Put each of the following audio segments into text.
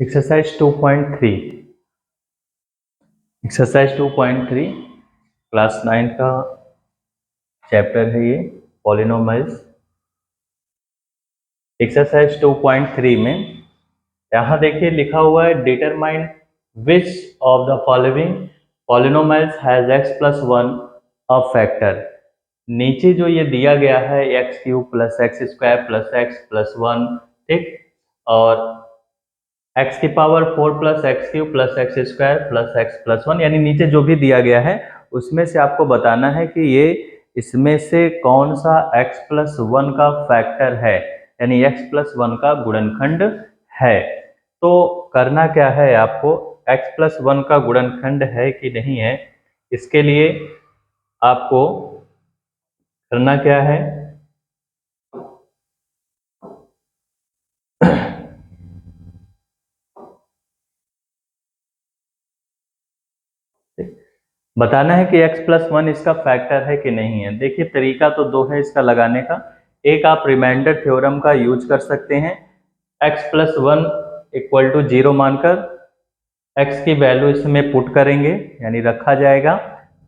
Exercise 2.3 class 9 का chapter है ये पॉलिनोमियल्स। एक्सरसाइज 2.3 में यहाँ देखिए लिखा हुआ है determine which of the following polynomials has x plus 1 a factor. नीचे जो ये दिया गया है x cube plus x square plus x plus 1, ठीक, और x की power 4 plus x cube plus x square plus x plus 1, यानी नीचे जो भी दिया गया है उसमें से आपको बताना है कि ये इसमें से कौन सा x प्लस 1 का फैक्टर है, यानी x प्लस 1 का गुणनखंड है। तो करना क्या है, आपको x प्लस 1 का गुणनखंड है कि नहीं है, इसके लिए आपको करना क्या है, बताना है कि x प्लस 1 इसका फैक्टर है कि नहीं है। देखिए तरीका तो दो है इसका लगाने का। एक, आप रिमाइंडर थ्योरम का यूज कर सकते हैं, x प्लस 1 इक्वल टू 0 मानकर x की वैल्यू इसमें पुट करेंगे, यानी रखा जाएगा।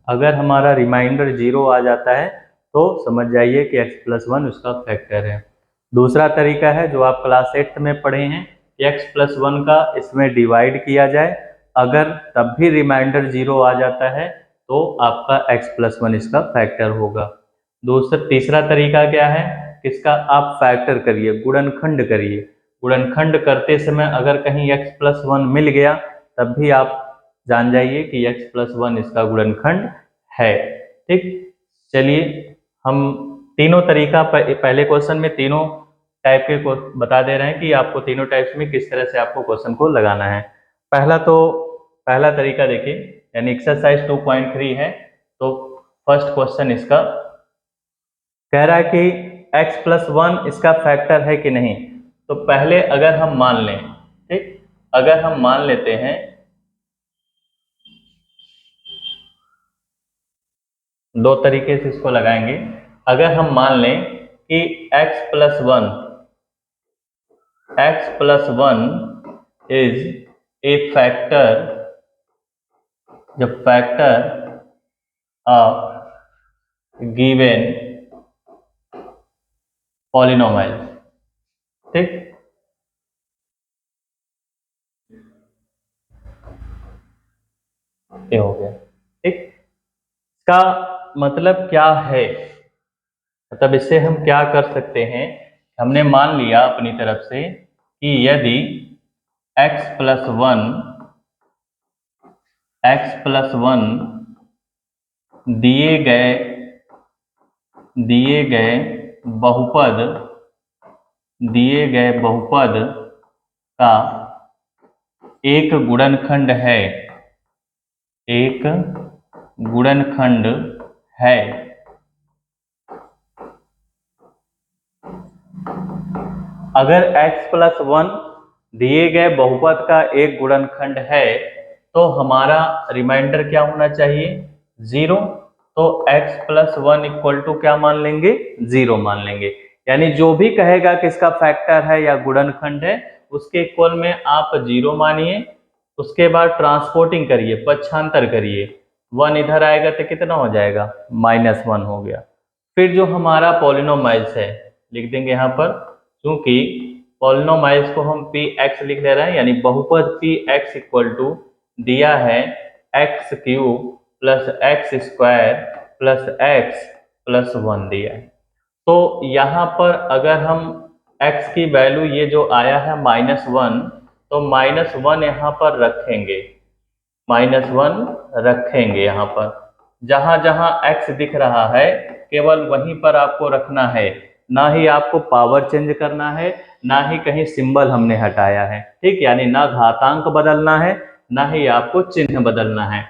अगर हमारा रिमाइंडर 0 आ जाता है तो समझ जाइए कि x प्लस 1 उसका फैक्टर है। दूसरा तरीका है जो आप क्लास 8 में पढ़े हैं, x प्लस 1 का इसमें डिवाइड किया जाए, अगर तब भी रिमाइंडर 0 आ जाता है तो आपका x प्लस 1 इसका फैक्टर होगा। तीसरा तरीका क्या है, किसका आप फैक्टर करिए, गुणनखंड करिए। गुणनखंड करते समय अगर कहीं x प्लस 1 मिल गया तब भी आप जान जाइए कि x प्लस 1 इसका गुणनखंड है। ठीक, चलिए हम तीनों तरीका पहले क्वेश्चन में तीनों टाइप के को बता दे रहे हैं कि आपको तीनों टाइप्स में किस तरह से आपको क्वेश्चन को लगाना है। पहला तरीका देखिए, यानी एक्सरसाइज 2.3 है, तो फर्स्ट क्वेश्चन इसका कह रहा है कि x प्लस 1 इसका फैक्टर है कि नहीं। तो पहले अगर हम मान लें, ठीक, अगर हम मान लेते हैं, दो तरीके से इसको लगाएंगे। अगर हम मान लें कि x plus 1 is a factor, the factor of given polynomial, ठीक, ये हो गया। ठीक, इसका मतलब क्या है, मतलब इससे हम क्या कर सकते हैं, हमने मान लिया अपनी तरफ से कि यदि x प्लस 1 दिए गए बहुपद का एक गुणनखंड है, अगर x प्लस 1 दिए गए बहुपद का एक गुणनखंड है तो हमारा रिमाइंडर क्या होना चाहिए, 0। तो x प्लस 1 इक्वल टू क्या मान लेंगे, 0 मान लेंगे। यानी जो भी कहेगा कि इसका फैक्टर है या गुणनखंड है उसके इक्वल में आप 0 मानिए, उसके बाद ट्रांसपोर्टिंग करिए, पक्षांतर करिए, 1 इधर आएगा तो कितना हो जाएगा, -1 हो गया। फिर जो हमारा पॉलिनोमियल्स है लिख देंगे यहाँ पर, क्योंकि पॉलिनोमियल्स को हम px लिख ले रहे हैं, यानी बहुपद px इक्वल टू दिया है x cube plus x square plus x plus 1 दिया है। तो यहाँ पर अगर हम x की वैल्यू ये जो आया है -1, तो -1 यहाँ पर रखेंगे, -1 रखेंगे यहाँ पर, जहाँ जहाँ x दिख रहा है केवल वहीं पर आपको रखना है, ना ही आपको पावर चेंज करना है, ना ही कहीं सिंबल हमने हटाया है। ठीक, यानी ना घातांक बदलना है ना ही आपको चिन्ह बदलना है।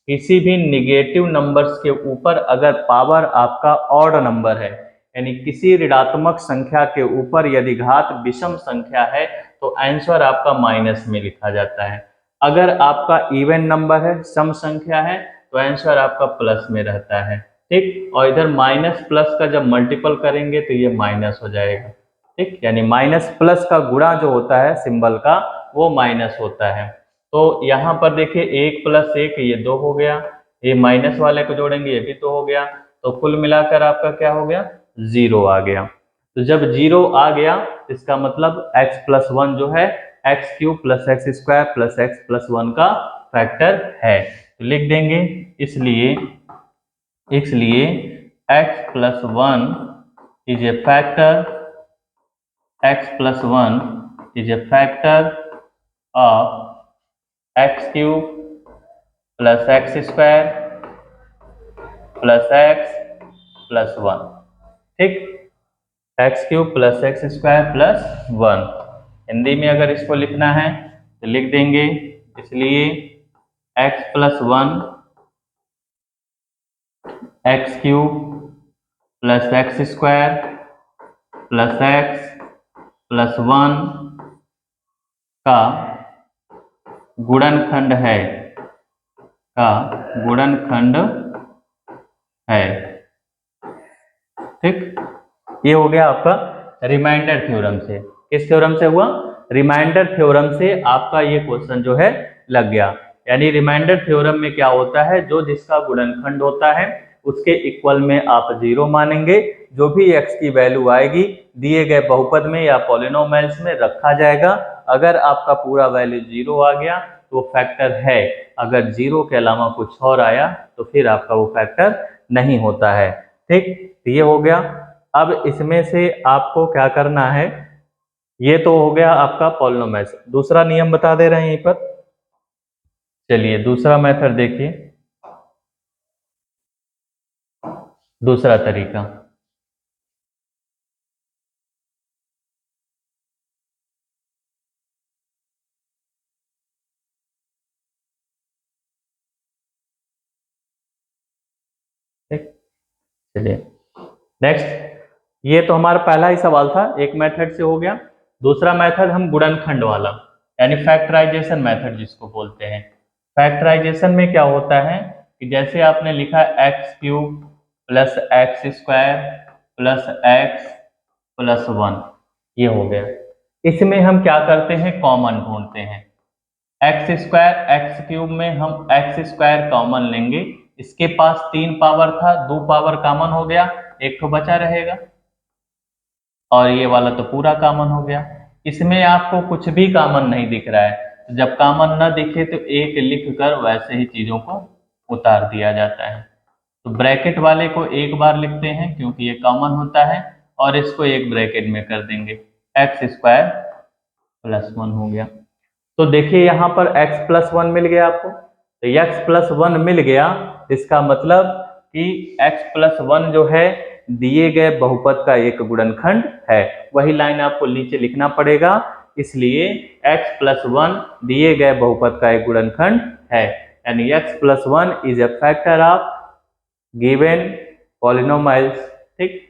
किसी भी निगेटिव नंबर्स के ऊपर अगर पावर आपका ऑड नंबर है, यानी किसी ऋणात्मक संख्या के ऊपर यदि घात विषम संख्या है तो आंसर आपका माइनस में लिखा जाता है। अगर आपका इवन नंबर है, सम संख्या है, तो आंसर आपका प्लस में रहता है। ठीक, और इधर माइनस प्लस का जब मल्टीपल करेंगे तो ये माइनस हो जाएगा। ठीक, यानी माइनस प्लस का गुणा जो होता है सिंबल का, वो माइनस होता है। तो यहाँ पर देखिए 1 + 1 ये 2 हो गया, ये माइनस वाले को जोड़ेंगे ये भी 2 हो गया, तो कुल मिलाकर आपका क्या हो गया, 0 आ गया। तो जब 0 आ गया इसका मतलब x + 1 जो है x³ + x² + x + 1 का फैक्टर है, तो लिख देंगे इसलिए x + 1 is a factor, x + 1 is a factor of x³ + x² + x + 1। ठीक, x³ + x² + 1। हिंदी में अगर इसको लिखना है तो लिख देंगे, इसलिए x + 1 x³ + x² + x + 1 का गुणनखंड है, ठीक। ये हो गया आपका रिमाइंडर थ्योरम से। किस थ्योरम से हुआ, रिमाइंडर थ्योरम से आपका ये क्वेश्चन जो है लग गया। यानी रिमाइंडर थ्योरम में क्या होता है, जो जिसका गुणनखंड होता है उसके इक्वल में आप 0 मानेंगे, जो भी x की वैल्यू आएगी दिए गए बहुपद में या पॉलिनोमियल्स में रखा जाएगा। अगर आपका पूरा वैल्यू 0 आ गया तो वो फैक्टर है, अगर 0 के अलावा कुछ और आया तो फिर आपका वो फैक्टर नहीं होता है। ठीक, ये हो गया। अब इसमें से आपको क्या करना है, ये तो हो गया आपका पॉलिनोमियल्स। दूसरा नियम बता दे रहे हैं यहीं पर, चलिए दूसरा मेथड देखिए, दूसरा तरीका। ठीक, चलिए नेक्स्ट, ये तो हमारा पहला ही सवाल था, एक मेथड से हो गया। दूसरा मेथड हम गुणनखंड वाला, यानी फैक्टराइजेशन मेथड जिसको बोलते हैं। फैक्टराइजेशन में क्या होता है कि जैसे आपने लिखा x³ + x² + x + 1, ये हो गया। इसमें हम क्या करते हैं, कॉमन ढूंढते हैं। x² x³ में हम x² कॉमन लेंगे, इसके पास 3 पावर था, 2 पावर कॉमन हो गया, एक तो बचा रहेगा, और ये वाला तो पूरा कॉमन हो गया। इसमें आपको कुछ भी कॉमन नहीं दिख रहा है, तो जब कॉमन न दिखे तो एक लिख कर वैसे ही चीजों को उतार दिया जाता है। तो ब्रैकेट वाले को एक बार लिखते हैं क्योंकि ये कॉमन होता है, और इसको एक ब्रैकेट में कर देंगे, x² + 1 हो गया। तो देखिए यहाँ पर x + 1 मिल गया आपको, तो x + 1 मिल गया, इसका मतलब कि x + 1 जो है दिए गए बहुपद का एक गुणनखंड है। वही लाइन आपको नीचे लिखना पड़ेगा, इसलिए x + 1 दिए गए बहुपद का एक गुणनखंड है, यानी x + 1 is a factor of given polynomials. ठीक,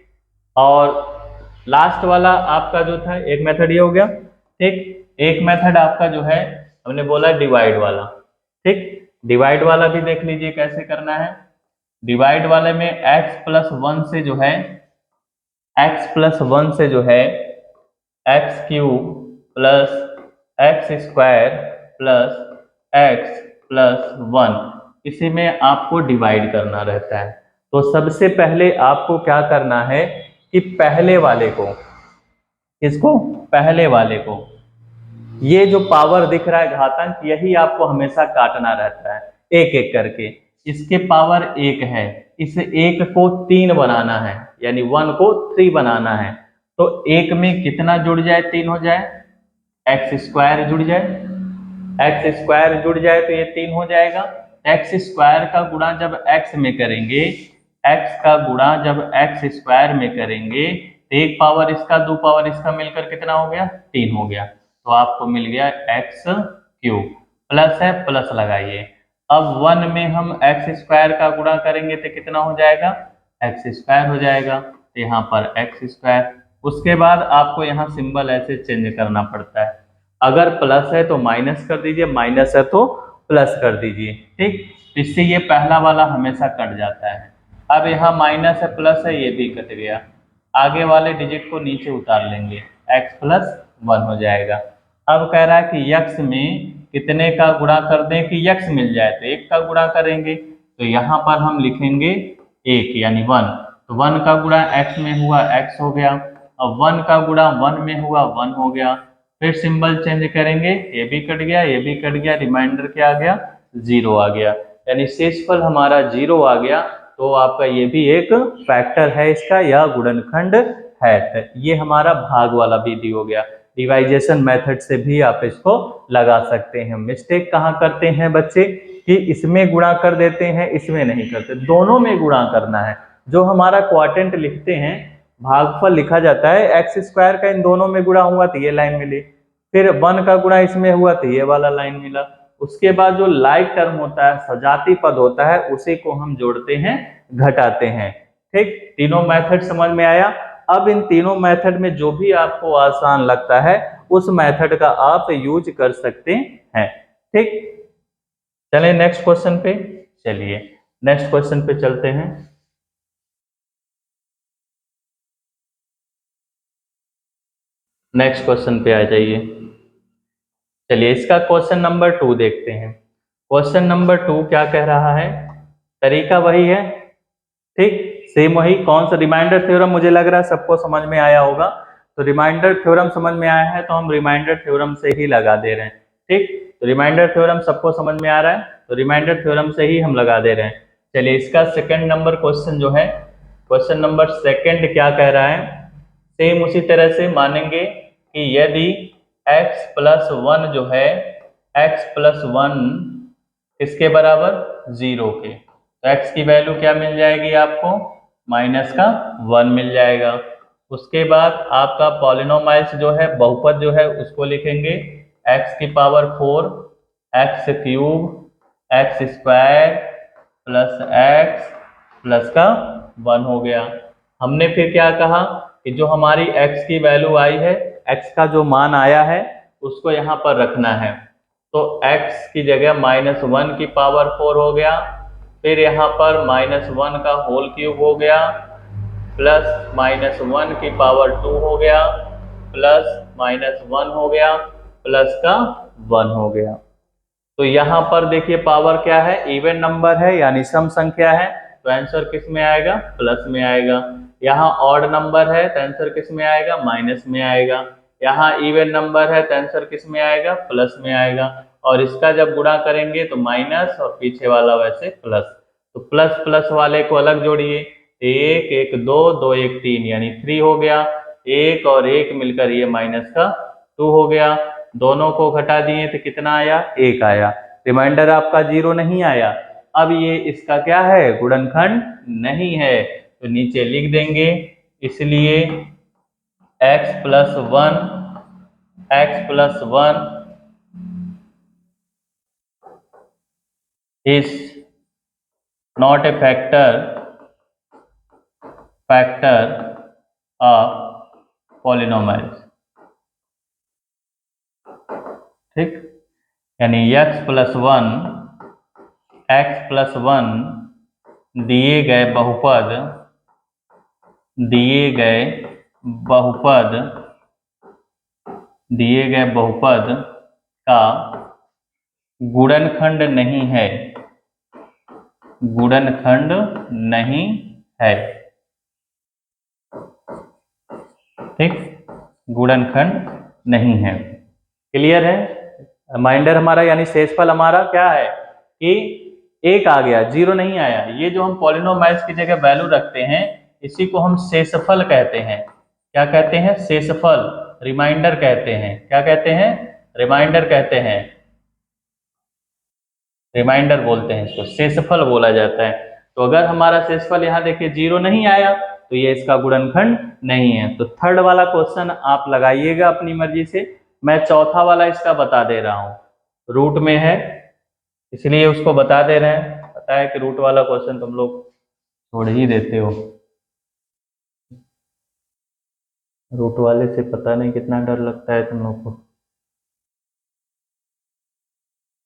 और लास्ट वाला आपका जो था एक मेथड ये हो गया। ठीक, एक मेथड आपका जो है हमने बोला डिवाइड वाला। ठीक, डिवाइड वाला भी देख लीजिए कैसे करना है। डिवाइड वाले में x + 1 से जो है x³ + x² + x + 1, इसी में आपको डिवाइड करना रहता है। तो सबसे पहले आपको क्या करना है कि पहले वाले को, इसको पहले वाले को, ये जो पावर दिख रहा है घातांक, यही आपको हमेशा काटना रहता है एक एक करके। इसके पावर 1 है, इस 1 को 3 बनाना है, यानी 1 को 3 बनाना है। तो 1 में कितना जुड़ जाए, 3 हो जाए, x² जुड़ जाए, x² जुड़ जाए तो ये 3 हो जाएगा। x² का गुणा जब x में करेंगे, x का गुणा जब x² में करेंगे तो 1 पावर इसका 2 पावर इसका मिलकर कितना हो गया, 3 हो गया। तो आपको मिल गया x³ प्लस है, प्लस लगाइए। अब 1 में हम x² का गुणा करेंगे तो कितना हो जाएगा, x² हो जाएगा, तो यहाँ पर x²। उसके बाद आपको यहाँ सिंबल ऐसे चेंज करना पड़ता है, अगर प्लस है तो माइनस कर दीजिए, माइनस है तो प्लस कर दीजिए। ठीक, इससे ये पहला वाला हमेशा कट जाता है। अब यहाँ माइनस है प्लस है, ये भी कट गया। आगे वाले डिजिट को नीचे उतार लेंगे, x + 1 हो जाएगा। अब कह रहा है कि x में कितने का गुणा कर दें कि x मिल जाए, तो 1 का गुणा करेंगे, तो यहाँ पर हम लिखेंगे 1 यानी 1, तो 1 का गुणा x में हुआ x हो गया, अब 1 का गुणा 1 में हुआ 1 हो गया, फिर सिंबल चेंज करेंगे, ये भी कट गया, ये भी कट गया, रिमाइंडर क्या आ गया, 0 आ गया, यानी शेषफल हमारा 0 आ गया। तो आपका ये भी एक फैक्टर है इसका, या गुणनखंड है। तो ये हमारा भाग वाला विधि हो गया। डिवाइजेशन मेथड से भी आप इसको लगा सकते हैं। मिस्टेक कहाँ करते हैं बच्चे कि इसमें गुणा कर देते हैं, इसमें नहीं करते, दोनों में गुणा करना है। जो हमारा क्वाड्रेंट लिखते हैं, भागफल लिखा जाता है, एक्स स्क्वायर का इन दोनों में गुणा हुआ तो ये लाइन मिली, फिर 1 का गुणा इसमें हुआ तो ये वाला लाइन मिला, उसके बाद जो लाइक टर्म होता है, सजाती पद होता है, उसी को हम जोड़ते हैं, घटाते हैं। ठीक, तीनों मेथड समझ में आया। अब इन तीनों मेथड में जो भी आपको आसान लगता है उस मेथड का आप यूज कर सकते हैं। ठीक, चलिए नेक्स्ट क्वेश्चन पे, चलिए नेक्स्ट क्वेश्चन पे चलते हैं। नेक्स्ट क्वेश्चन पे आ जाइए। चलिए इसका क्वेश्चन नंबर 2 देखते हैं। क्वेश्चन नंबर 2 क्या कह रहा है, तरीका वही है, ठीक, सेम वही। कौन सा, रिमाइंडर थ्योरम, मुझे लग रहा है सबको समझ में आया होगा। तो रिमाइंडर थ्योरम समझ में आया है तो हम रिमाइंडर थ्योरम से ही लगा दे रहे हैं। ठीक, तो रिमाइंडर थ्योरम सबको समझ में आ रहा है, तो रिमाइंडर थ्योरम से ही हम लगा दे रहे हैं। चलिए इसका सेकंड नंबर क्वेश्चन जो है, क्वेश्चन नंबर सेकंड क्या कह रहा है, सेम उसी तरह से मानेंगे कि यदि x प्लस 1 जो है, x प्लस 1 किसके बराबर, 0 के, तो x की वैल्यू क्या मिल जाएगी आपको, माइनस का 1 मिल जाएगा। उसके बाद आपका पॉलिनोमाइल्स जो है, बहुपद जो है, उसको लिखेंगे x की power 4, x cube, x square plus x plus का 1 हो गया। हमने फिर क्या कहा कि जो हमारी x की वैल्यू आई है, x का जो मान आया है, उसको यहाँ पर रखना है, तो x की जगह -1 की पावर 4 हो गया, फिर यहाँ पर -1 का होल क्यूब हो गया, प्लस -1 की पावर 2 हो गया, प्लस -1 हो गया, प्लस का 1 हो गया। तो यहाँ पर देखिए पावर क्या है, इवन नंबर है यानी सम संख्या है, तो आंसर किस में आएगा, प्लस में आएगा। यहाँ ऑड नंबर है तो आंसर किस में आएगा, माइनस में आएगा। यहाँ इवन नंबर है तो आंसर किस में आएगा, प्लस में आएगा। और इसका जब गुणा करेंगे तो माइनस, और पीछे वाला वैसे प्लस, तो प्लस प्लस वाले को अलग जोड़िए, 1 1 2 2 1 3 यानी 3 हो गया, 1 और 1 मिलकर ये माइनस का 2 हो गया, दोनों को घटा दिए तो कितना आया, 1 आया, रिमाइंडर आपका 0 नहीं आया। अब ये इसका क्या है, गुणनखंड नहीं है, तो नीचे लिख देंगे, इसलिए x plus 1 is not a factor of polynomials। ठीक, यानी x प्लस 1 दिए गए बहुपद का गुणनखंड नहीं है, गुणनखंड नहीं है। ठीक, गुणनखंड नहीं है। क्लियर है। रिमाइंडर हमारा यानी शेषफल हमारा क्या है कि 1 आ गया, 0 नहीं आया। ये जो हम पॉलिनोमाइल्स की जगह वैल्यू रखते हैं, इसी को हम शेषफल कहते हैं। क्या कहते हैं, शेषफल, रिमाइंडर कहते हैं। क्या कहते हैं, रिमाइंडर कहते हैं, रिमाइंडर बोलते हैं इसको, शेषफल बोला जाता है। तो अगर हमारा शेषफल यहाँ देखिए 0 नहीं आया तो ये इसका गुणनखंड नहीं है। तो थर्ड वाला क्वेश्चन आप लगाइएगा अपनी मर्जी से। मैं चौथा वाला इसका बता दे रहा हूँ, रूट में है इसलिए उसको बता दे रहे हैं। पता है कि रूट वाला क्वेश्चन तुम लोग छोड़ ही देते हो, रूट वाले से पता नहीं कितना डर लगता है तुम लोग को।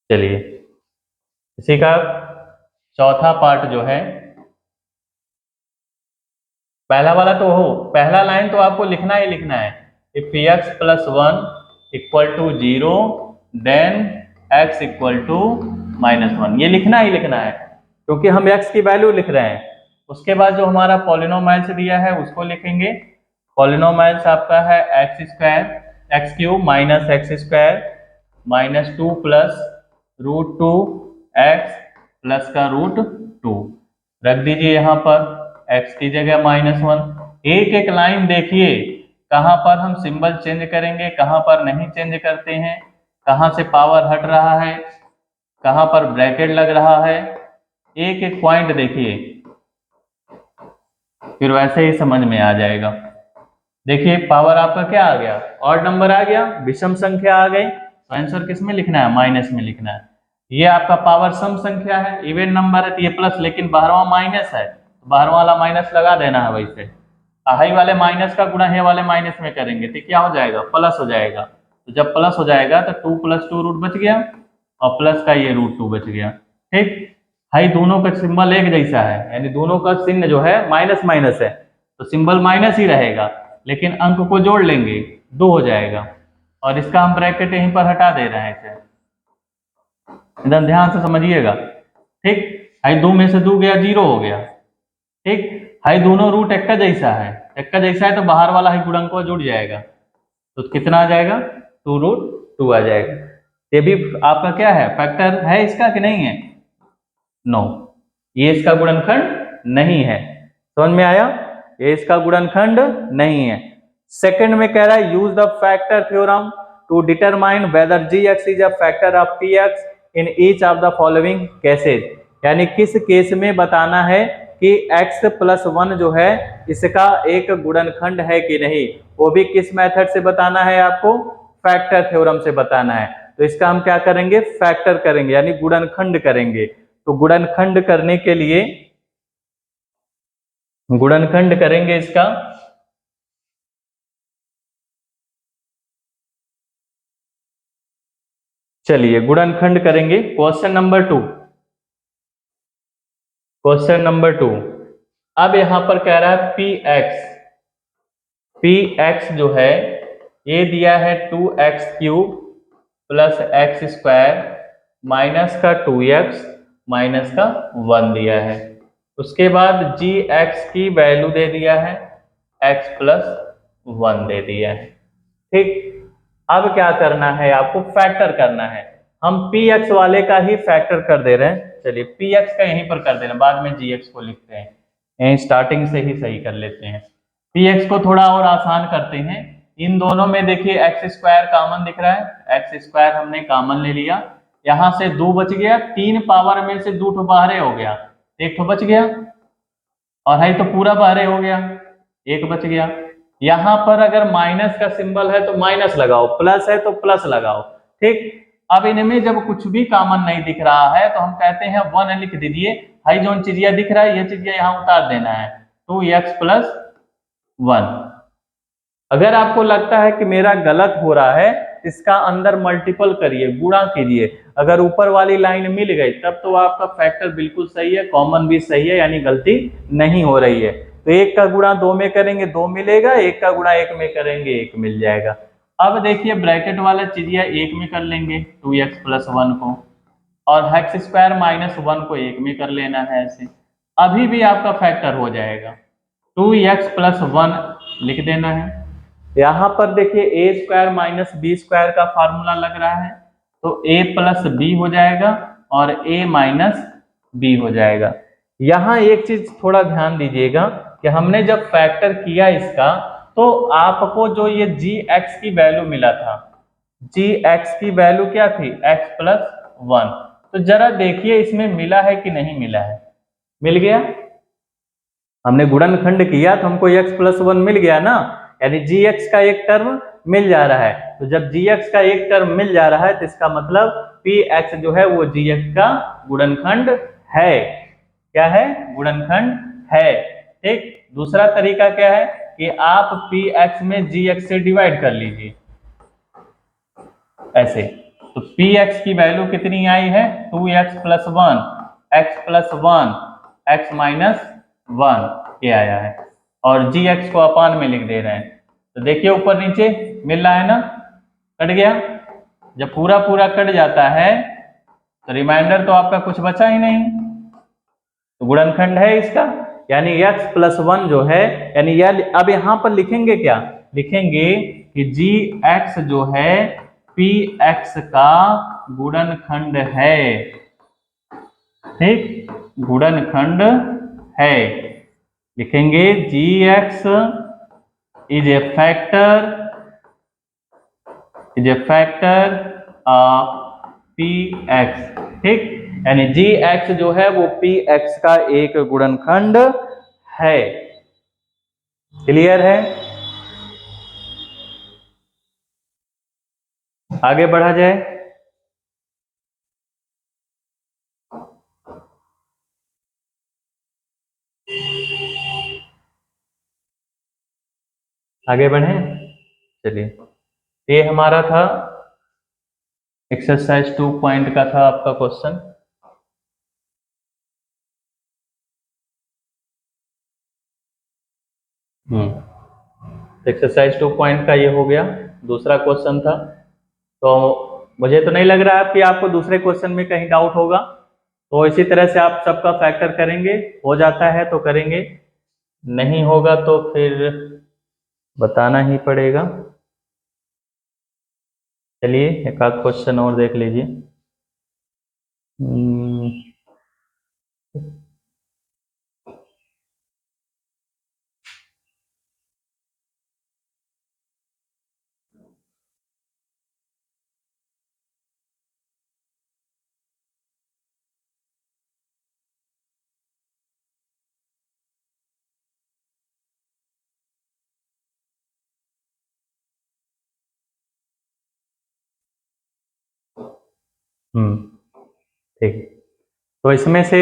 चलिए इसी का चौथा पार्ट जो है, पहला वाला तो हो, पहला लाइन तो आपको लिखना ही लिखना है, if x plus 1 equal to 0 then x equal to -1। ये लिखना ही लिखना है क्योंकि हम x की वैल्यू लिख रहे हैं। उसके बाद जो हमारा पॉलिनोमाइल्स दिया है उसको लिखेंगे। पॉलिनोमाइल्स आपका है x square x cube minus x square minus 2 plus √2 x plus का √2 रख दीजिए यहाँ पर, x की जगह -1। एक एक लाइन देखिए कहाँ पर हम सिंबल चेंज करेंगे, कहाँ पर नहीं चेंज करते हैं, कहाँ से पावर हट रहा है, कहाँ पर ब्रैकेट लग रहा है, एक एक पॉइंट देखिए, फिर वैसे ही समझ में आ जाएगा। देखिए पावर आपका क्या आ गया, ऑड नंबर आ गया, विषम संख्या आ गई, तो आंसर किस में लिखना है, माइनस में लिखना है। ये आपका पावर सम संख्या है, इवन नंबर है तो ये प्लस, लेकिन बाहरवा माइनस है, बाहरवा वाला माइनस लगा देना है। वैसे हाई वाले माइनस का गुणा हे वाले माइनस में करेंगे तो क्या हो जाएगा, प्लस हो जाएगा। तो जब प्लस हो जाएगा तो 2 + 2 रूट बच गया और प्लस का ये √2 बच गया। ठीक, हाई दोनों का सिंबल एक जैसा है, यानी दोनों का चिन्ह जो है माइनस माइनस है तो सिंबल माइनस ही रहेगा, लेकिन अंक को जोड़ लेंगे 2 हो जाएगा। और इसका हम ब्रैकेट यहीं पर हटा दे रहे हैं, एकदम ध्यान से समझिएगा। ठीक, हाई 2 में से 2 गया, 0 हो गया। ठीक, हाई दोनों रूट एक का जैसा है, एक का जैसा है तो बाहर वाला हाई गुणक को जुड़ जाएगा, तो कितना आ जाएगा, 2√2 आ जाएगा। ये भी आपका क्या है, फैक्टर है इसका कि नहीं है, नो, ये इसका गुणनखंड नहीं है। समझ में आया, ये इसका गुणनखंड नहीं है। सेकंड में कह रहा है use the factor theorem to determine whether gx is a factor of px in each of the following cases, यानी किस केस में बताना है कि x + 1 जो है इसका एक गुणनखंड है कि नहीं, वो भी किस मेथड से बताना है आपको, फैक्टर थ्योरम से बताना है। तो इसका हम क्या करेंगे, फैक्टर करेंगे यानी गुणनखंड करेंगे। तो गुणनखंड करने के लिए गुणनखंड करेंगे इसका, चलिए गुणनखंड करेंगे। Question number 2, question number 2। अब यहां पर कह रहा है px जो है ये दिया है 2x³ प्लस x² माइनस का 2x माइनस का 1 दिया है। उसके बाद gx की वैल्यू दे दिया है, x + 1 दे दिया है। ठीक, अब क्या करना है, आपको फैक्टर करना है। हम px वाले का ही फैक्टर कर दे रहे हैं। चलिए px का यहीं पर कर दे रहे हैं, बाद में gx को लिखते हैं, यहीं स्टार्टिंग से ही सही कर लेते हैं। px को थोड़ा और आसान करते हैं। इन दोनों में देखिए x² कॉमन दिख रहा है, x² हमने कॉमन ले लिया, यहां से 2 बच गया, 3 पावर में से 2 ठो बाहरे हो गया, 1 ठो बच गया, और है तो पूरा बाहरे हो गया, 1 बच गया। यहां पर अगर माइनस का सिंबल है तो माइनस लगाओ, प्लस है तो प्लस लगाओ। ठीक, अब इनमें जब कुछ भी कॉमन नहीं दिख रहा है तो हम कहते हैं 1 लिख दीजिए, हाई जो चीजिया दिख रहा है ये चीजिया यहाँ उतार देना है, 2x + 1। अगर आपको लगता है कि मेरा गलत हो रहा है, इसका अंदर मल्टीपल करिए, गुणा कीजिए, अगर ऊपर वाली लाइन मिल गई तब तो आपका फैक्टर बिल्कुल सही है, कॉमन भी सही है, यानी गलती नहीं हो रही है। तो 1 का गुणा 2 में करेंगे 2 मिलेगा, 1 का गुणा 1 में करेंगे 1 मिल जाएगा। अब देखिए ब्रैकेट वाला चीजिया 1 में कर लेंगे 2x + 1 को, और x² - 1 को 1 में कर लेना है ऐसे, अभी भी आपका फैक्टर हो जाएगा। 2x + 1 लिख देना है। यहाँ पर देखिए a² - b² का फार्मूला लग रहा है, तो a + b हो जाएगा और a - b हो जाएगा। यहाँ एक चीज थोड़ा ध्यान दीजिएगा कि हमने जब फैक्टर किया इसका तो आपको जो ये gx की वैल्यू मिला था, gx की वैल्यू क्या थी, x + 1, तो जरा देखिए इसमें मिला है कि नहीं मिला है, मिल गया। हमने गुणनखंड किया तो हमको x + 1 मिल गया ना, यानी gx का एक टर्म मिल जा रहा है। तो जब gx का एक टर्म मिल जा रहा है तो इसका मतलब px जो है वो gx का गुणनखंड है। क्या है, गुणनखंड है। ठीक, दूसरा तरीका क्या है कि आप px में gx से डिवाइड कर लीजिए ऐसे, तो px की वैल्यू कितनी आई है, 2x + 1 x + 1 x - 1 ये आया है, और gx को अपान में लिख दे रहे हैं। तो देखिए ऊपर नीचे मिल रहा है ना, कट गया। जब पूरा पूरा कट जाता है तो रिमाइंडर तो आपका कुछ बचा ही नहीं, तो गुणनखंड है इसका, यानी x प्लस 1 जो है, यानी यह अब यहां पर लिखेंगे क्या, लिखेंगे कि जी एक्स जो है पी एक्स का गुणनखंड है। ठीक, गुणनखंड है, लिखेंगे G X is a factor of P X. ठीक, यानी जी एक्स जो है वो पी एक्स का एक गुणनखंड है। क्लियर है? आगे बढ़ा जाए। आगे बढ़े, चलिए। ये हमारा था एक्सरसाइज 2 पॉइंट का था आपका क्वेश्चन। एक्सरसाइज 2 पॉइंट का ये हो गया, दूसरा क्वेश्चन था। तो मुझे तो नहीं लग रहा है कि आपको दूसरे क्वेश्चन में कहीं डाउट होगा, तो इसी तरह से आप सबका फैक्टर करेंगे, हो जाता है तो करेंगे, नहीं होगा तो फिर बताना ही पड़ेगा। चलिए एक आध क्वेश्चन और देख लीजिए। ठीक, तो इसमें से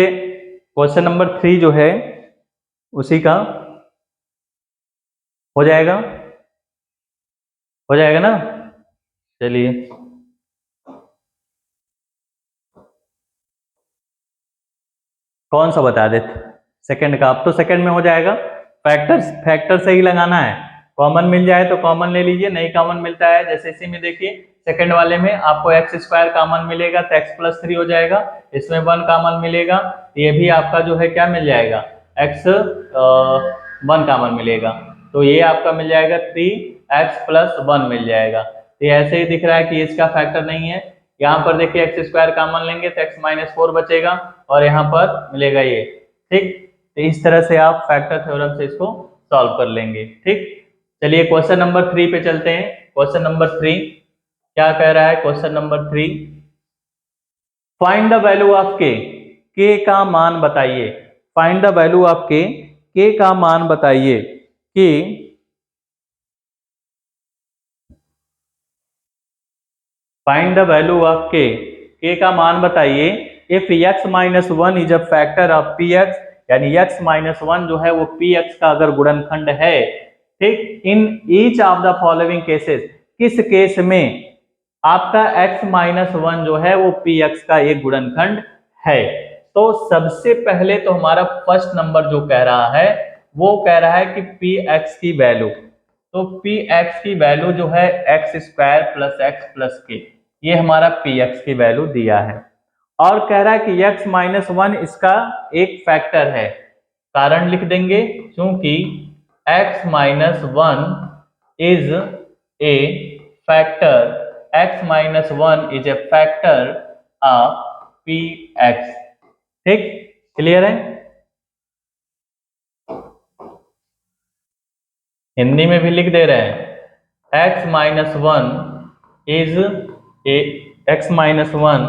क्वेश्चन नंबर 3 जो है उसी का हो जाएगा, हो जाएगा ना। चलिए कौन सा बता देते, सेकंड का। अब तो सेकंड में हो जाएगा, फैक्टर से ही लगाना है, कॉमन मिल जाए तो कॉमन ले लीजिए, नहीं कॉमन मिलता है जैसे इसी में देखिए सेकंड वाले में आपको एक्स स्क्वायर कॉमन मिलेगा तो एक्स प्लस 3 हो जाएगा, इसमें 1 कॉमन मिलेगा, ये भी आपका जो है क्या मिल जाएगा, एक्स 1 कॉमन मिलेगा, तो ये आपका मिल जाएगा 3x प्लस 1 मिल जाएगा। तो ऐसे ही दिख रहा है कि इसका फैक्टर नहीं है, यहाँ पर देखिए एक्स स्क्वायर कॉमन लेंगे तो एक्स माइनस 4 बचेगा और यहाँ पर मिलेगा ये। ठीक, तो इस तरह से आप फैक्टर थ्योरम से इसको सॉल्व कर लेंगे। ठीक, चलिए क्वेश्चन नंबर 3 पे चलते हैं। क्वेश्चन नंबर 3 क्या कह रहा है, question number 3, find the value of के का मान बताइए। फाइंड द वैल्यू ऑफ के का मान बताइए कि फाइंड द वैल्यू ऑफ के का मान बताइए if x minus 1 is a factor of P x, यानी x माइनस 1 जो है वो पी एक्स का अगर गुणनखंड है। ठीक, इन each of the following cases, किस केस में आपका x माइनस 1 जो है वो पी एक्स का एक गुणनखंड है। तो सबसे पहले तो हमारा फर्स्ट नंबर जो कह रहा है वो कह रहा है कि पी एक्स की वैल्यू, तो पी एक्स की वैल्यू जो है x square plus x plus के, ये हमारा पी एक्स की वैल्यू दिया है, और कह रहा है कि x माइनस 1 इसका एक फैक्टर है। कारण लिख देंगे, क्योंकि x minus 1 is a factor, x minus 1 is a factor of P X. ठीक, क्लियर है? हिंदी में भी लिख दे रहे हैं, x minus 1 is a, x minus 1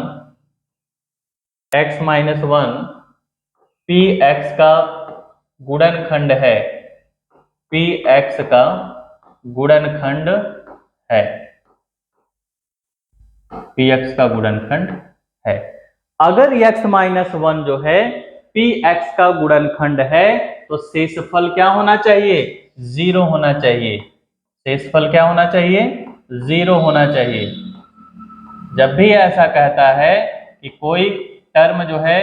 P x का गुणनखंड है, पी एक्स का गुणनखंड है, पी एक्स का गुणनखंड है। अगर x माइनस 1 जो है पी एक्स का गुणनखंड है तो शेषफल क्या होना चाहिए, 0 होना चाहिए। शेषफल क्या होना चाहिए, 0 होना चाहिए। जब भी ऐसा कहता है कि कोई टर्म जो है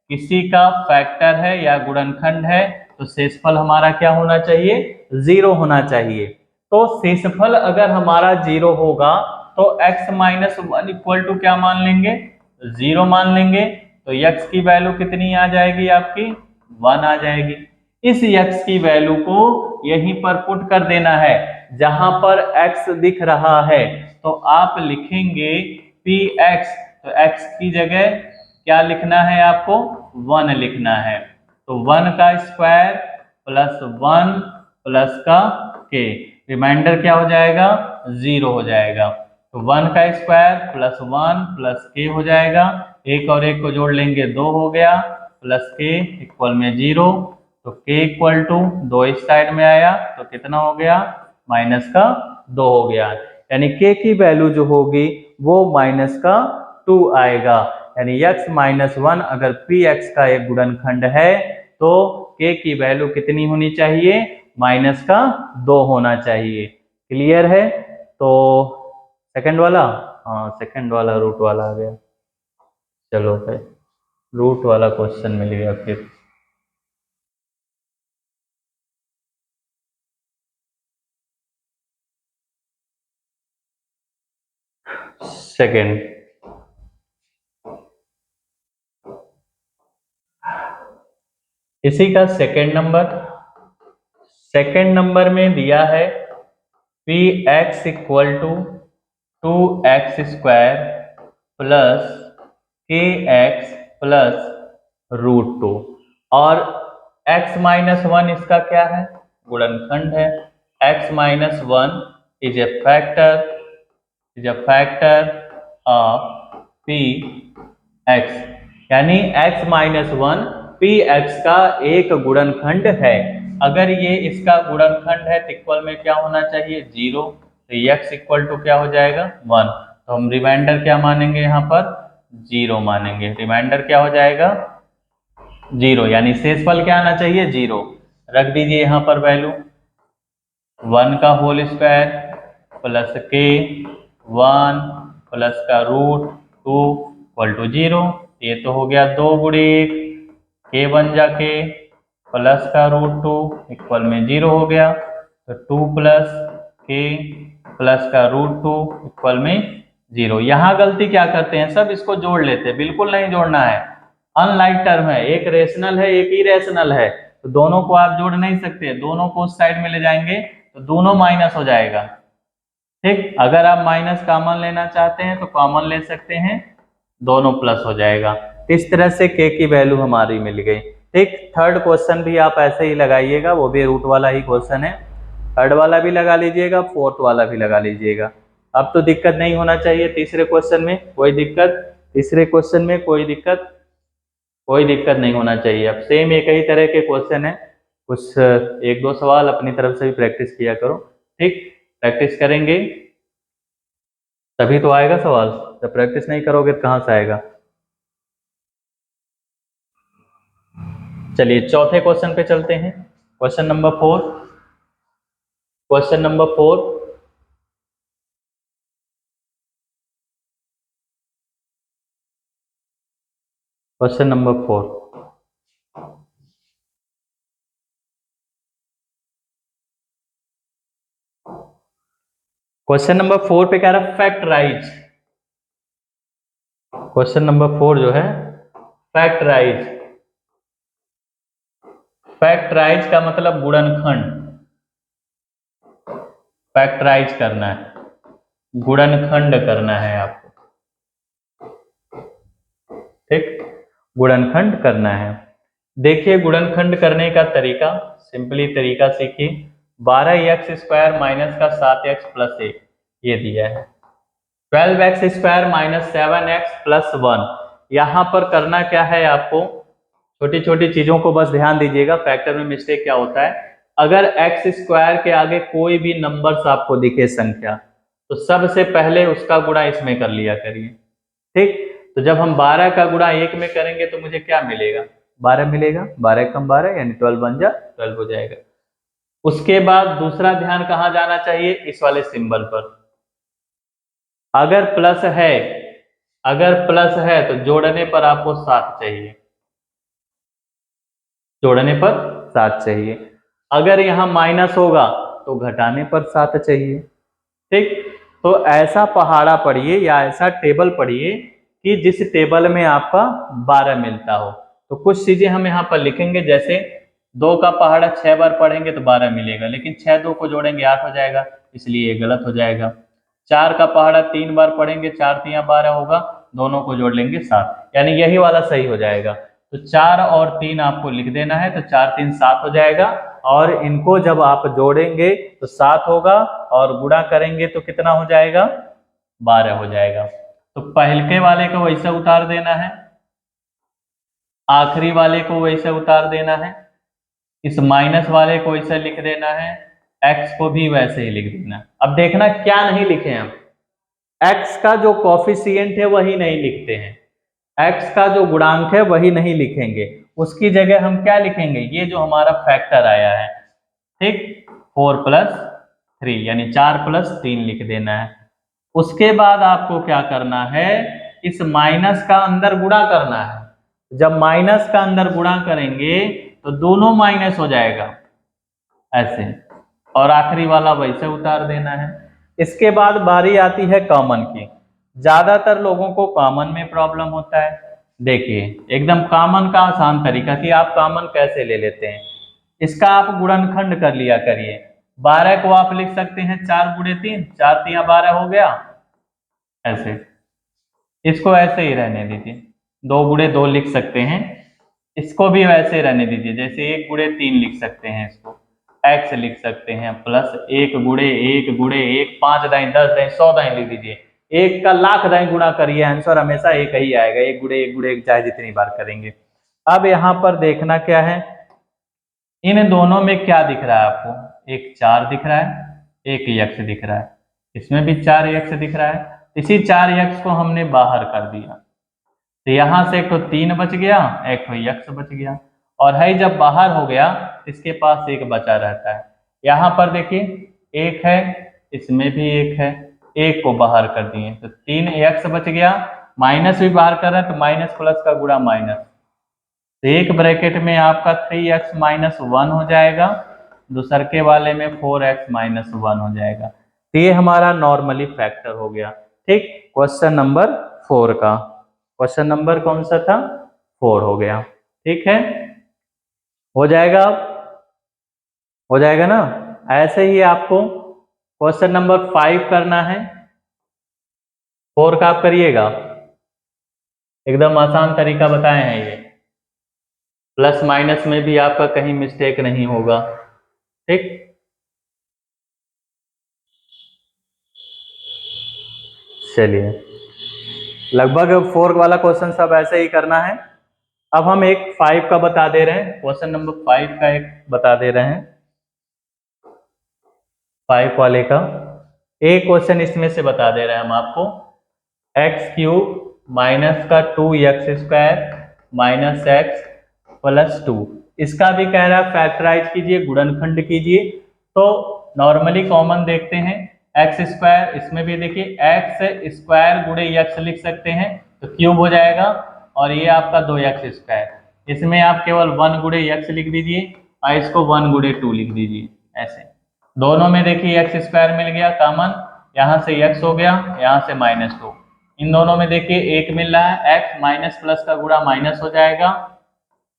किसी का फैक्टर है या गुणनखंड है तो शेषफल हमारा क्या होना चाहिए, 0 होना चाहिए। तो शेषफल अगर हमारा 0 होगा तो x minus one equal to क्या मान लेंगे, 0 मान लेंगे। तो x की वैल्यू कितनी आ जाएगी आपकी, 1 आ जाएगी। इस x की वैल्यू को यहीं पर पुट कर देना है जहां पर x दिख रहा है। तो आप लिखेंगे px, तो x की जगह क्या लिखना है आपको, 1 लिखना है। तो 1 का स्क्वायर प्लस 1 प्लस का k, रिमाइंडर क्या हो जाएगा, 0 हो जाएगा। तो 1 का स्क्वायर प्लस 1 प्लस k हो जाएगा, एक और एक को जोड़ लेंगे 2 हो गया, प्लस k इक्वल में 0। तो k इक्वल टू 2 इस साइड में आया तो कितना हो गया, माइनस का 2 हो गया। यानी k की वैल्यू जो होगी वो माइनस का 2 आएगा। यानी x माइनस 1 अगर px का एक गुणनखंड है तो k की वैल्यू कितनी होनी चाहिए, माइनस का 2 होना चाहिए। क्लियर है। तो सेकंड वाला, हाँ सेकंड वाला रूट वाला आ गया। चलो भाई, रूट वाला क्वेश्चन मिल गया फिर। सेकंड, इसी का सेकंड नंबर में दिया है P X equal to 2x² plus K X plus √2 और x माइनस 1 इसका क्या है, गुणनखंड है। x minus 1 is a factor of P x, यानी x माइनस 1 पी एक्स का एक गुणनखंड है। अगर ये इसका गुणनखंड है तो इक्वल में क्या होना चाहिए, 0। तो x इक्वल टू क्या हो जाएगा, 1। तो हम रिमाइंडर क्या मानेंगे यहाँ पर, 0 मानेंगे। रिमाइंडर क्या हो जाएगा, 0, यानी शेषफल क्या आना चाहिए, 0। रख दीजिए यहाँ पर वैल्यू 1 का होल स्क्वायर प्लस के 1 प्लस का √2 इक्वल टू 0। ये तो हो गया 2 गुणे 1, के बन जाके प्लस का √2 इक्वल में 0 हो गया। तो 2 प्लस के प्लस का √2 इक्वल में 0। यहाँ गलती क्या करते हैं, सब इसको जोड़ लेते हैं, बिल्कुल नहीं जोड़ना है। अनलाइक टर्म है, एक रेशनल है एक इरेशनल है, तो दोनों को आप जोड़ नहीं सकते, दोनों को उस साइड में ले जाएंगे तो दोनों माइनस हो जाएगा। ठीक, अगर आप माइनस कॉमन लेना चाहते हैं तो कॉमन ले सकते हैं, दोनों प्लस हो जाएगा। इस तरह से k की वैल्यू हमारी मिल गई। ठीक, थर्ड क्वेश्चन भी आप ऐसे ही लगाइएगा, वो भी रूट वाला ही क्वेश्चन है। थर्ड वाला भी लगा लीजिएगा, फोर्थ वाला भी लगा लीजिएगा। अब तो दिक्कत नहीं होना चाहिए, तीसरे क्वेश्चन में कोई दिक्कत, तीसरे क्वेश्चन में कोई दिक्कत नहीं होना चाहिए। अब सेम एक ही तरह के क्वेश्चन है, कुछ एक दो सवाल अपनी तरफ से भी प्रैक्टिस किया करो। ठीक, प्रैक्टिस करेंगे तभी तो आएगा सवाल, जब प्रैक्टिस नहीं करोगे तो कहाँ से आएगा। चलिए चौथे क्वेश्चन पे चलते हैं। Question number 4, question number 4, question number 4, question number 4 पे कह रहा है फैक्टराइज। क्वेश्चन नंबर 4 जो है फैक्टराइज, फैक्टराइज का मतलब गुणनखंड, फैक्टराइज करना है, गुणनखंड करना है आपको। ठीक, गुणनखंड करना है। देखिए गुणनखंड करने का तरीका, सिंपली तरीका सीखिए। 12x² माइनस का 7x प्लस 1 ये दिया है, 12x² माइनस 7x प्लस 1। यहाँ पर करना क्या है आपको, छोटी छोटी चीजों को बस ध्यान दीजिएगा। फैक्टर में मिस्टेक क्या होता है, अगर x² के आगे कोई भी नंबर्स आपको दिखे संख्या, तो सबसे पहले उसका गुणा इसमें कर लिया करिए। ठीक, तो जब हम 12 का गुणा 1 में करेंगे तो मुझे क्या मिलेगा, 12 मिलेगा, 12 कम 12 यानी 12 बन जा 12 हो जाएगा। उसके बाद दूसरा ध्यान कहाँ जाना चाहिए, इस वाले सिंबल पर। अगर प्लस है, अगर प्लस है तो जोड़ने पर आपको 7 चाहिए, जोड़ने पर 7 चाहिए। अगर यहाँ माइनस होगा तो घटाने पर 7 चाहिए। ठीक, तो ऐसा पहाड़ा पढ़िए या ऐसा टेबल पढ़िए कि जिस टेबल में आपका 12 मिलता हो। तो कुछ चीजें हम यहाँ पर लिखेंगे, जैसे 2 का पहाड़ा 6 बार पढ़ेंगे तो 12 मिलेगा, लेकिन 6 2 को जोड़ेंगे 8 हो जाएगा, इसलिए ये गलत हो जाएगा। 4 का पहाड़ा 3 बार पढ़ेंगे, 4 3 12 होगा, दोनों को जोड़ लेंगे 7, यानी यही वाला सही हो जाएगा। तो 4 और 3 आपको लिख देना है, तो 4 3 7 हो जाएगा, और इनको जब आप जोड़ेंगे तो 7 होगा, और गुणा करेंगे तो कितना हो जाएगा, 12 हो जाएगा। तो पहले वाले को वैसे उतार देना है, आखिरी वाले को वैसे उतार देना है, इस माइनस वाले को वैसे लिख देना है, x को भी वैसे ही लिख देना। अब देखना क्या नहीं लिखे हम, x का जो कॉफिशिएंट है वही नहीं लिखते हैं, x का जो गुणांक है वही नहीं लिखेंगे, उसकी जगह हम क्या लिखेंगे, ये जो हमारा फैक्टर आया है, ठीक, 4 + 3 यानी 4 + 3 लिख देना है। उसके बाद आपको क्या करना है, इस माइनस का अंदर गुणा करना है। जब माइनस का अंदर गुणा करेंगे तो दोनों माइनस हो जाएगा ऐसे, और आखिरी वाला वैसे उतार देना है। इसके बाद बारी आती है कॉमन की। ज्यादातर लोगों को कॉमन में प्रॉब्लम होता है। देखिए एकदम कॉमन का आसान तरीका कि आप कॉमन कैसे ले लेते हैं, इसका आप गुणनखंड कर लिया करिए। 12 को आप लिख सकते हैं 4 × 3, 4 3 12 हो गया ऐसे, इसको ऐसे ही रहने दीजिए, 2 × 2 लिख सकते हैं, इसको भी वैसे रहने दीजिए, जैसे 1 × 3 लिख सकते हैं, इसको x लिख सकते हैं, प्लस 1 × 1 × 1 5 दाएं 10 दाएं 100 दाएं लिख दीजिए, 1 का लाख दाएं गुणा करिए, आंसर हमेशा एक ही आएगा, 1 × 1 × 1 चाहे जितनी बार करेंगे। अब यहाँ पर देखना क्या है, इन दोनों में क्या दिख रहा है आपको, एक 4 दिख रहा है, एक x दिख रहा है, इसमें भी 4x दिख रहा है, इसी 4x को हमने बाहर कर दिया, तो यहां से एक तो 3 बच गया, एक तो x बच गया, और है जब बाहर हो गया इसके पास एक बचा रहता है। यहाँ पर देखिए 1 है, इसमें भी 1 है, 1 को बाहर कर दिए तो 3x बच गया, माइनस भी बाहर कर रहे हैं तो माइनस प्लस का गुणा माइनस, तो एक ब्रैकेट में आपका 3x - 1 हो जाएगा, दूसरे वाले में 4x - 1 हो जाएगा। तो ये हमारा नॉर्मली फैक्टर हो गया। ठीक, क्वेश्चन नंबर 4 का, क्वेश्चन नंबर कौन सा था, 4 हो गया। ठीक है, हो जाएगा, हो जाएगा ना। ऐसे ही आपको क्वेश्चन नंबर 5 करना है, 4 का आप करिएगा, एकदम आसान तरीका बताए हैं ये, प्लस माइनस में भी आपका कहीं मिस्टेक नहीं होगा। ठीक, चलिए लगभग 4 वाला क्वेश्चन सब ऐसे ही करना है। अब हम एक 5 का बता दे रहे हैं, क्वेश्चन नंबर 5 का एक बता दे रहे हैं, 5 वाले का एक क्वेश्चन इसमें से बता दे रहे हैं हम आपको, x³ माइनस का 2x² - x + 2, इसका भी कह रहा है फैक्टराइज कीजिए, गुणनखंड कीजिए। तो नॉर्मली कॉमन देखते हैं, x², इसमें भी देखिए x² × x लिख सकते हैं तो क्यूब हो जाएगा, और ये आपका 2x², इसमें आप केवल 1 × x लिख दीजिए और इसको 1 × 2 लिख दीजिए ऐसे। दोनों में देखिए x² मिल गया कॉमन, यहाँ से x हो गया, यहाँ से -2, इन दोनों में देखिए 1 मिल रहा है, x माइनस प्लस का गुणा माइनस हो जाएगा,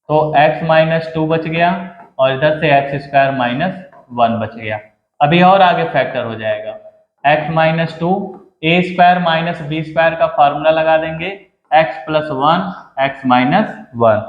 तो x - 2 बच गया, और इधर से x² - 1 बच गया। अभी और आगे फैक्टर हो जाएगा, x - 2 a² - b² का फार्मूला लगा देंगे, x + 1 x - 1।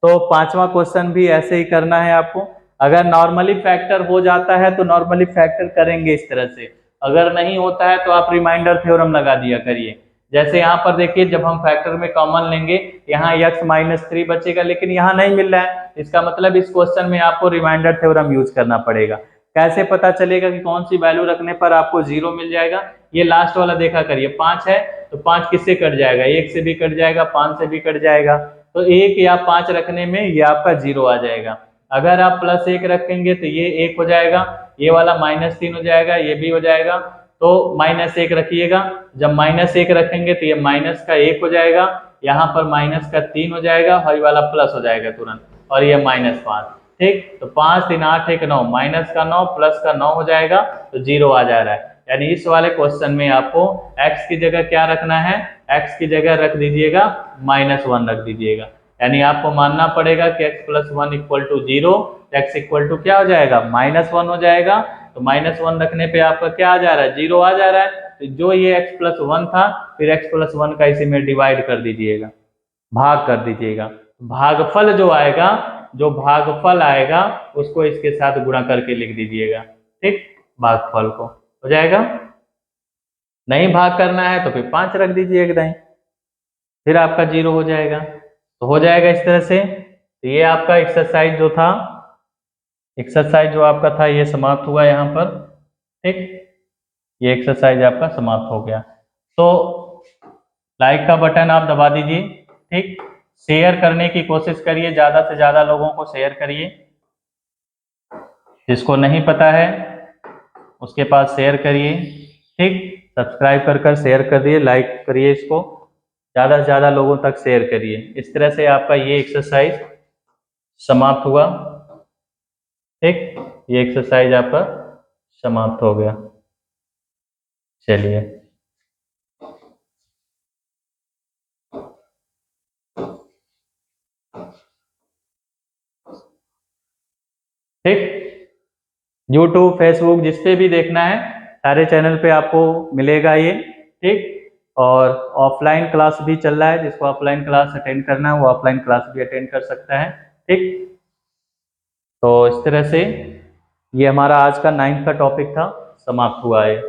तो 5वां क्वेश्चन भी ऐसे ही करना है आपको। अगर नॉर्मली फैक्टर हो जाता है तो नॉर्मली फैक्टर करेंगे इस तरह से, अगर नहीं होता है तो आप रिमाइंडर थ्योरम लगा दिया करिए। जैसे यहाँ पर देखिए जब हम फैक्टर में कॉमन लेंगे, यहाँ x - 3 बचेगा, लेकिन यहाँ नहीं मिल रहा है, इसका मतलब इस क्वेश्चन में आपको रिमाइंडर थ्योरम यूज करना पड़ेगा। कैसे पता चलेगा कि कौन सी वैल्यू रखने पर आपको 0 मिल जाएगा, ये लास्ट वाला देखा करिए, 5 है तो 5 किससे कट जाएगा, 1 से भी कट जाएगा, 5 से भी कट जाएगा, तो 1 या 5 रखने में ये आपका 0 आ जाएगा। अगर आप +1 रखेंगे तो ये 1 हो जाएगा, ये वाला -3 हो जाएगा, ये भी हो जाएगा, तो -1 रखिएगा। जब -1 रखेंगे तो ये माइनस का 1 हो जाएगा, यहाँ पर -3 हो जाएगा, और ये वाला प्लस हो जाएगा तुरंत, और ये -5। ठीक, तो 5 3 8 1 9, -9 + का 9 हो जाएगा, तो 0 आ जा रहा है। यानी इस वाले क्वेश्चन में आपको x की जगह क्या रखना है, x की जगह रख दीजिएगा -1 रख दीजिएगा। यानी आपको मानना पड़ेगा कि x + 1 = 0, x इक्वल टू क्या हो जाएगा, -1 हो जाएगा। तो -1 रखने पे आपका क्या आ जा रहा है, 0 आ जा रहा है। तो जो ये x + 1 था, फिर x + 1 का इसी में डिवाइड कर दीजिएगा, भाग कर दीजिएगा। भागफल जो आएगा, जो भागफल आएगा उसको इसके साथ गुणा करके लिख दीजिएगा, ठीक, भागफल को हो जाएगा। नहीं भाग करना है तो फिर 5 रख दीजिए एकदम, फिर आपका 0 हो जाएगा। तो हो जाएगा इस तरह से। तो ये आपका एक्सरसाइज जो था, एक्सरसाइज जो आपका था ये समाप्त हुआ यहाँ पर, ठीक, ये एक्सरसाइज आपका समाप्त हो गया। तो लाइक का बटन आप दबा दीजिए, ठीक, शेयर करने की कोशिश करिए, ज़्यादा से ज़्यादा लोगों को शेयर करिए। जिसको नहीं पता है उसके पास शेयर करिए, ठीक, सब्सक्राइब कर शेयर करिए, लाइक करिए, इसको ज़्यादा से ज़्यादा लोगों तक शेयर करिए। इस तरह से आपका ये एक्सरसाइज समाप्त हुआ, ठीक, ये एक्सरसाइज आपका समाप्त हो गया। चलिए, ठीक, यूट्यूब, फेसबुक जिस पे भी देखना है सारे चैनल पे आपको मिलेगा ये, ठीक। और ऑफलाइन क्लास भी चल रहा है, जिसको ऑफलाइन क्लास अटेंड करना है वो ऑफलाइन क्लास भी अटेंड कर सकता है, ठीक। तो इस तरह से ये हमारा आज का 9th का टॉपिक था, समाप्त हुआ है।